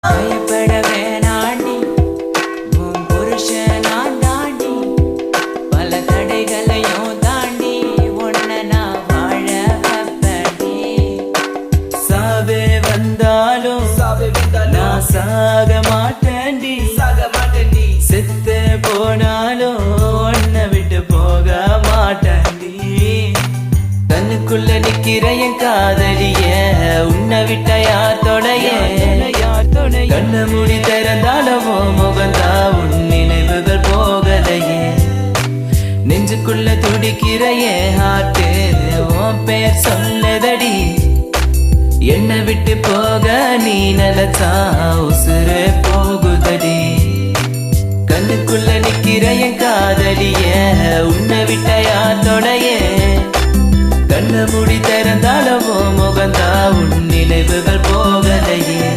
பயப்பட வேணாண்டி உன் புருஷன் நான் தாண்டி பல தடைகளையும் தாண்டி உன்னை நான் வாழ வைப்பேன்டி சாவே வந்தாலும் நான் சாக மாட்டேன்டி செத்து போனாலும் உன்னை விட்டு போக மாட்டேன்டி கண்ணுக்குள்ள நிக்கிற என் காதலிய உன்னை விட்ட யார் தொடைய கண்ண மூடி திறந்தாலவோ முகந்தா உன் நினைவுகள் போகலையே நெஞ்சுக்குள்ள துடிக்கிற என் ஹார்ட்டு உன் பேர் சொன்னதடி என்னை விட்டு போக நீ நினைச்சா உசுறு போகுதடி கண்ணுக்குள்ள நிக்கிற என் காதலிய உன்னை விட்ட யார் தொடைய கண்ண மூடி திறந்தாலவோ முகந்தா உன் நினைவுகள் போகலையே